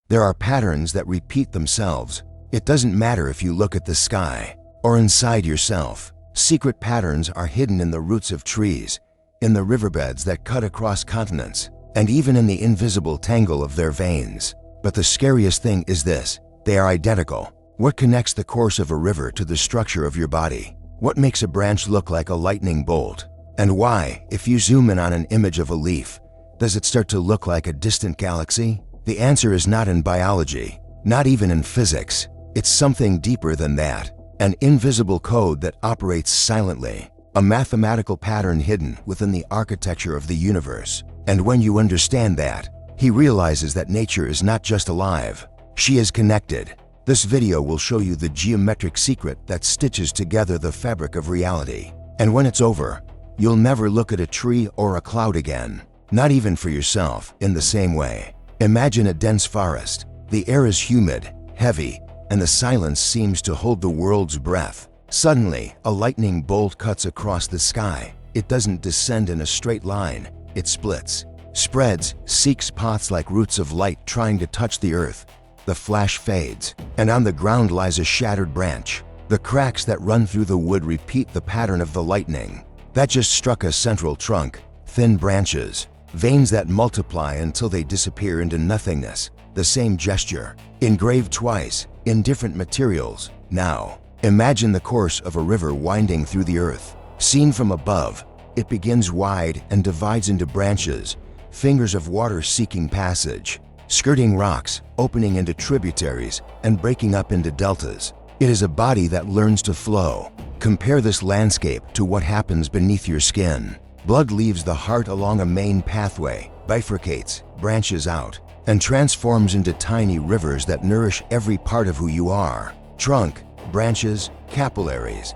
There are patterns that repeat themselves. It doesn't matter if you look at the sky or inside yourself. Secret patterns are hidden in the roots of trees, in the riverbeds that cut across continents, and even in the invisible tangle of their veins. But the scariest thing is this: they are identical. What connects the course of a river to the structure of your body? What makes a branch look like a lightning bolt? And why, if you zoom in on an image of a leaf, does it start to look like a distant galaxy? The answer is not in biology, not even in physics. It's something deeper than that. An invisible code that operates silently, a mathematical pattern hidden within the architecture of the universe. And when you understand that, he realizes that nature is not just alive, she is connected. This video will show you the geometric secret that stitches together the fabric of reality. And when it's over, you'll never look at a tree or a cloud again, not even for yourself, in the same way. Imagine a dense forest. The air is humid, heavy, and the silence seems to hold the world's breath. Suddenly, a lightning bolt cuts across the sky. It doesn't descend in a straight line. It splits, spreads, seeks paths like roots of light trying to touch the earth. The flash fades, and on the ground lies a shattered branch. The cracks that run through the wood repeat the pattern of the lightning. That just struck a central trunk, thin branches, veins that multiply until they disappear into nothingness. The same gesture, engraved twice, in different materials. Now, imagine the course of a river winding through the earth. Seen from above, it begins wide and divides into branches, fingers of water seeking passage, skirting rocks, opening into tributaries, and breaking up into deltas. It is a body that learns to flow. Compare this landscape to what happens beneath your skin. Blood leaves the heart along a main pathway, bifurcates, branches out, and transforms into tiny rivers that nourish every part of who you are. Trunk, branches, capillaries.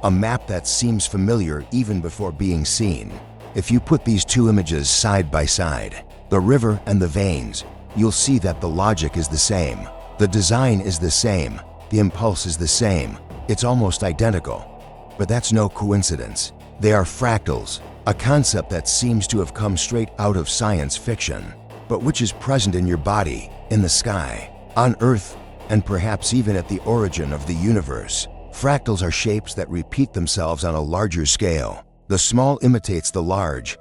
A map that seems familiar even before being seen. If you put these two images side by side, the river and the veins, you'll see that the logic is the same. The design is the same. The impulse is the same. It's almost identical. But that's no coincidence. They are fractals, a concept that seems to have come straight out of science fiction, but which is present in your body, in the sky, on Earth, and perhaps even at the origin of the universe. Fractals are shapes that repeat themselves on a larger scale. The small imitates the large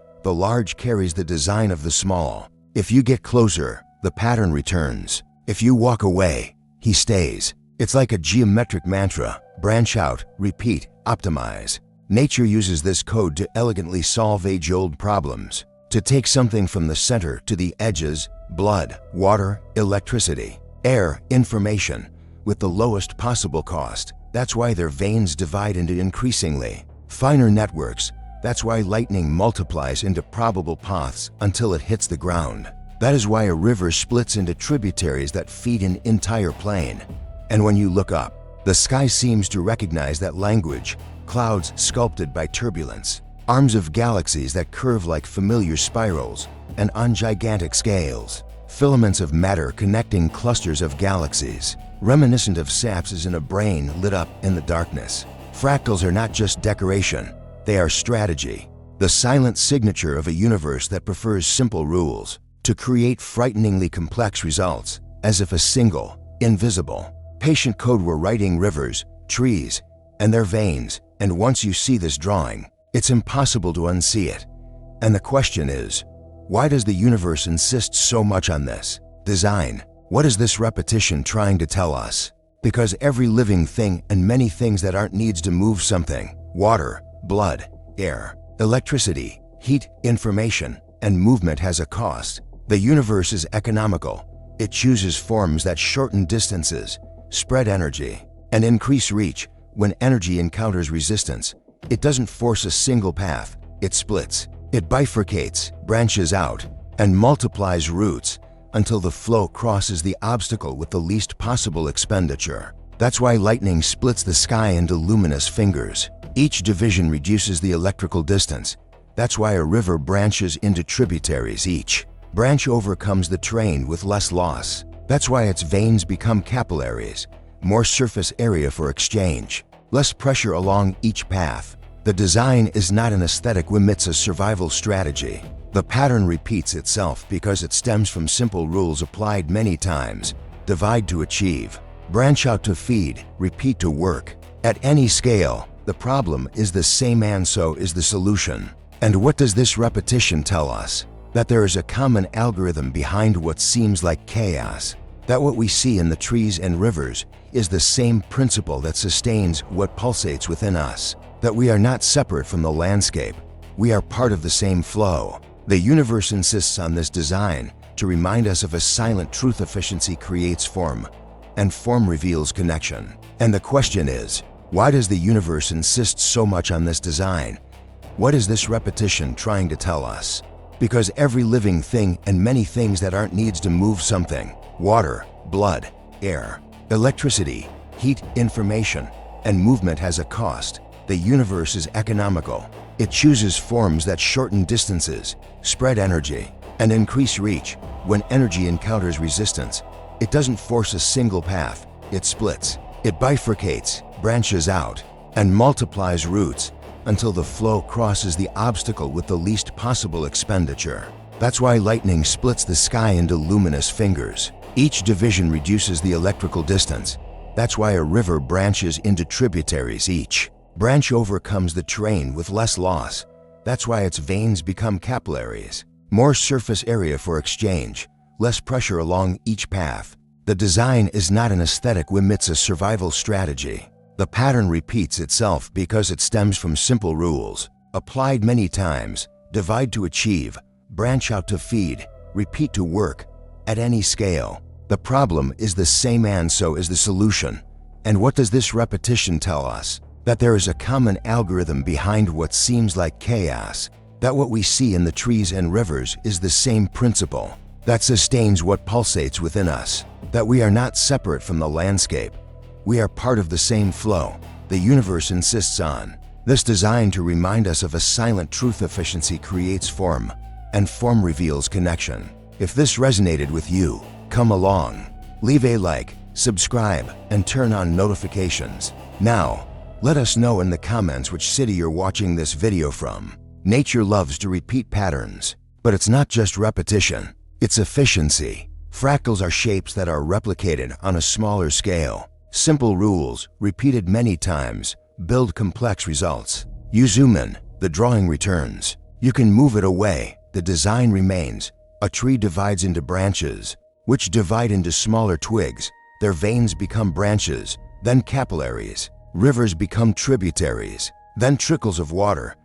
carries the design of the small. If you get closer, the pattern returns. If you walk away, he stays. It's like a geometric mantra: branch out, repeat, optimize. Nature uses this code to elegantly solve age-old problems. To take something from the center to the edges: blood, water, electricity, air, information, with the lowest possible cost. That's why their veins divide into increasingly finer networks. That's why lightning multiplies into probable paths until it hits the ground. That is why a river splits into tributaries that feed an entire plain. And when you look up, the sky seems to recognize that language: clouds sculpted by turbulence, arms of galaxies that curve like familiar spirals, and on gigantic scales, filaments of matter connecting clusters of galaxies, reminiscent of synapses in a brain lit up in the darkness. Fractals are not just decoration, they are strategy, the silent signature of a universe that prefers simple rules to create frighteningly complex results, as if a single, invisible, patient code were writing rivers, trees, and their veins. And once you see this drawing, it's impossible to unsee it. And the question is, why does the universe insist so much on this design? What is this repetition trying to tell us? Because every living thing and many things that aren't needs to move something: water, blood, air, electricity, heat, information, and movement has a cost. The universe is economical. It chooses forms that shorten distances, spread energy, and increase reach. When energy encounters resistance, it doesn't force a single path. It splits, it bifurcates, branches out, and multiplies roots until the flow crosses the obstacle with the least possible expenditure. That's why lightning splits the sky into luminous fingers. Each division reduces the electrical distance. That's why a river branches into tributaries. Each branch overcomes the terrain with less loss. That's why its veins become capillaries, more surface area for exchange, less pressure along each path. The design is not an aesthetic whim, it's a survival strategy. The pattern repeats itself because it stems from simple rules applied many times. Divide to achieve, branch out to feed, repeat to work. At any scale, the problem is the same and so is the solution. And what does this repetition tell us? That there is a common algorithm behind what seems like chaos. That what we see in the trees and rivers is the same principle that sustains what pulsates within us. That we are not separate from the landscape. We are part of the same flow. The universe insists on this design to remind us of a silent truth: efficiency creates form, and form reveals connection. And the question is, why does the universe insist so much on this design? What is this repetition trying to tell us? Because every living thing and many things that aren't needs to move something: water, blood, air, electricity, heat, information, and movement has a cost. The universe is economical. It chooses forms that shorten distances, spread energy, and increase reach. When energy encounters resistance, it doesn't force a single path. It splits, it bifurcates, branches out, and multiplies routes until the flow crosses the obstacle with the least possible expenditure. That's why lightning splits the sky into luminous fingers. Each division reduces the electrical distance. That's why a river branches into tributaries. Each branch overcomes the terrain with less loss. That's why its veins become capillaries. More surface area for exchange, less pressure along each path. The design is not an aesthetic whim, it's a survival strategy. The pattern repeats itself because it stems from simple rules, applied many times. Divide to achieve, branch out to feed, repeat to work. At any scale, the problem is the same and so is the solution. And what does this repetition tell us? That there is a common algorithm behind what seems like chaos. That what we see in the trees and rivers is the same principle that sustains what pulsates within us. That we are not separate from the landscape. We are part of the same flow. The universe insists on this design to remind us of a silent truth: efficiency creates form, and form reveals connection. If this resonated with you, come along. Leave a like, subscribe, and turn on notifications. Now, let us know in the comments which city you're watching this video from. Nature loves to repeat patterns, but it's not just repetition, it's efficiency. Fractals are shapes that are replicated on a smaller scale. Simple rules, repeated many times, build complex results. You zoom in, the drawing returns. You can move it away, the design remains. A tree divides into branches, which divide into smaller twigs. Their veins become branches, then capillaries. Rivers become tributaries, then trickles of water.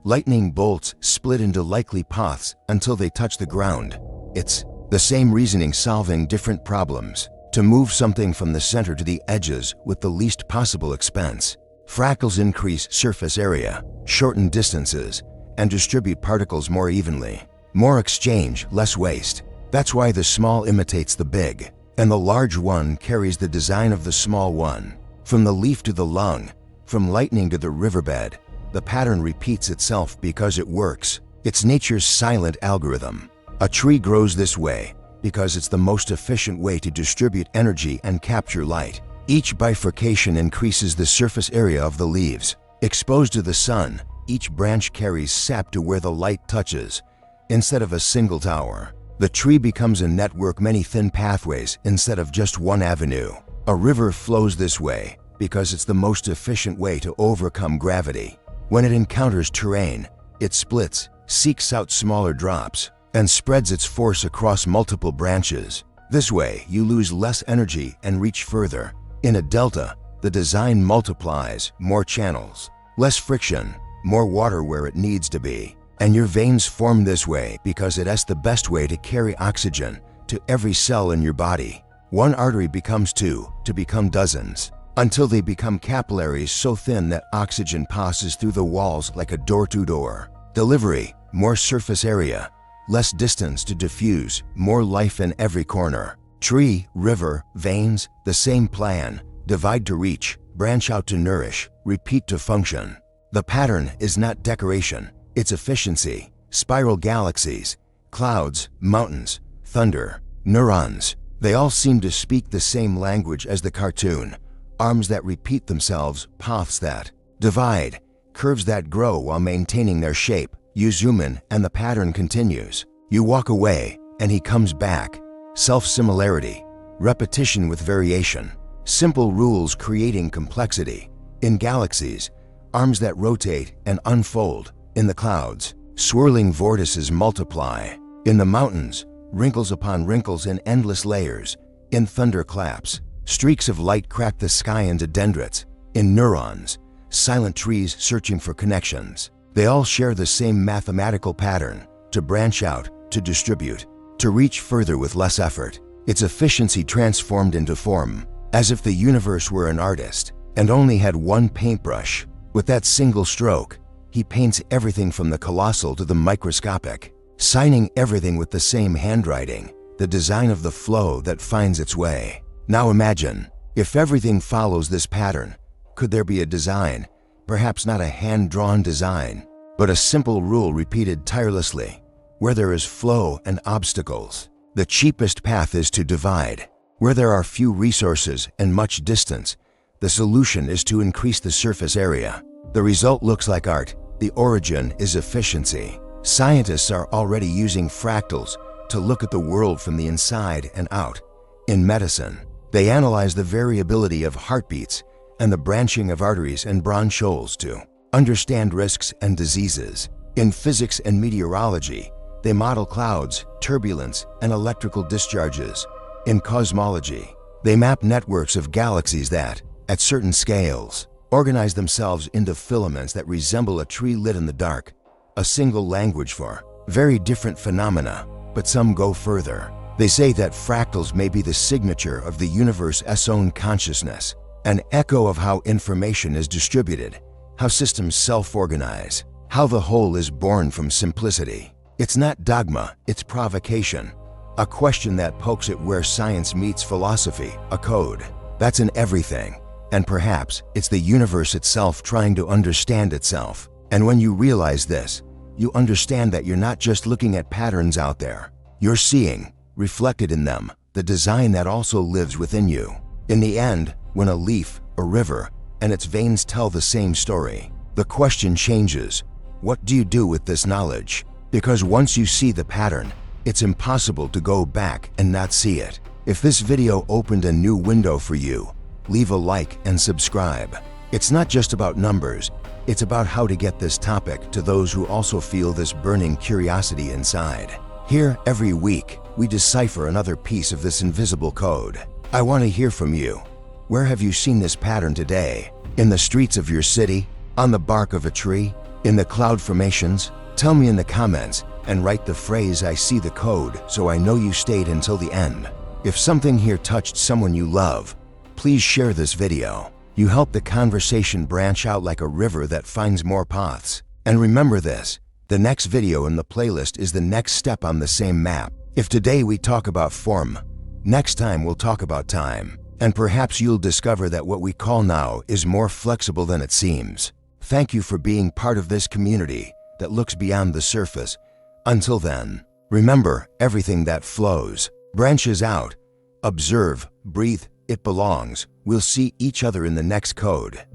Lightning bolts split into likely paths until they touch the ground. It's the same reasoning solving different problems. To move something from the center to the edges with the least possible expense. Fractals increase surface area, shorten distances, and distribute particles more evenly. More exchange, less waste. That's why the small imitates the big, and the large one carries the design of the small one. From the leaf to the lung, from lightning to the riverbed, the pattern repeats itself because it works. It's nature's silent algorithm. A tree grows this way because it's the most efficient way to distribute energy and capture light. Each bifurcation increases the surface area of the leaves. Exposed to the sun, each branch carries sap to where the light touches. Instead of a single tower, the tree becomes a network, many thin pathways instead of just one avenue. A river flows this way because it's the most efficient way to overcome gravity. When it encounters terrain, it splits, seeks out smaller drops, and spreads its force across multiple branches. This way, you lose less energy and reach further. In a delta, the design multiplies, more channels, less friction, more water where it needs to be. And your veins form this way because it's the best way to carry oxygen to every cell in your body. One artery becomes two, to become dozens, until they become capillaries so thin that oxygen passes through the walls like a door-to-door. Delivery, more surface area, less distance to diffuse, more life in every corner. Tree, river, veins, the same plan. Divide to reach, branch out to nourish, repeat to function. The pattern is not decoration, it's efficiency. Spiral galaxies, clouds, mountains, thunder, neurons. They all seem to speak the same language as the cartoon. Arms that repeat themselves, paths that divide, curves that grow while maintaining their shape. You zoom in and the pattern continues. You walk away and he comes back. Self-similarity, repetition with variation, simple rules creating complexity. In galaxies, arms that rotate and unfold. In the clouds, swirling vortices multiply. In the mountains, wrinkles upon wrinkles in endless layers. In thunderclaps, streaks of light crack the sky into dendrites. In neurons, silent trees searching for connections. They all share the same mathematical pattern: to branch out, to distribute, to reach further with less effort. Its efficiency transformed into form, as if the universe were an artist and only had one paintbrush. With that single stroke, he paints everything from the colossal to the microscopic, signing everything with the same handwriting, the design of the flow that finds its way. Now imagine, if everything follows this pattern, could there be a design, perhaps not a hand-drawn design, but a simple rule repeated tirelessly? Where there is flow and obstacles, the cheapest path is to divide. Where there are few resources and much distance, the solution is to increase the surface area. The result looks like art. The origin is efficiency. Scientists are already using fractals to look at the world from the inside and out. In medicine, they analyze the variability of heartbeats and the branching of arteries and bronchioles to understand risks and diseases. In physics and meteorology, they model clouds, turbulence, and electrical discharges. In cosmology, they map networks of galaxies that, at certain scales, organize themselves into filaments that resemble a tree lit in the dark. A single language for very different phenomena, but some go further. They say that fractals may be the signature of the universe's own consciousness, an echo of how information is distributed, how systems self-organize, how the whole is born from simplicity. It's not dogma, it's provocation. A question that pokes at where science meets philosophy, a code. That's in everything. And perhaps it's the universe itself trying to understand itself. And when you realize this, you understand that you're not just looking at patterns out there. You're seeing, reflected in them, the design that also lives within you. In the end, when a leaf, a river, and its veins tell the same story, the question changes: what do you do with this knowledge? Because once you see the pattern, it's impossible to go back and not see it. If this video opened a new window for you, leave a like and subscribe. It's not just about numbers, it's about how to get this topic to those who also feel this burning curiosity inside. Here, every week, we decipher another piece of this invisible code. I want to hear from you. Where have you seen this pattern today? In the streets of your city? On the bark of a tree? In the cloud formations? Tell me in the comments and write the phrase "I see the code" so I know you stayed until the end. If something here touched someone you love, please share this video. You help the conversation branch out like a river that finds more paths. And remember this, the next video in the playlist is the next step on the same map. If today we talk about form, next time we'll talk about time. And perhaps you'll discover that what we call now is more flexible than it seems. Thank you for being part of this community that looks beyond the surface. Until then, remember, everything that flows branches out. Observe, breathe, it belongs. We'll see each other in the next code.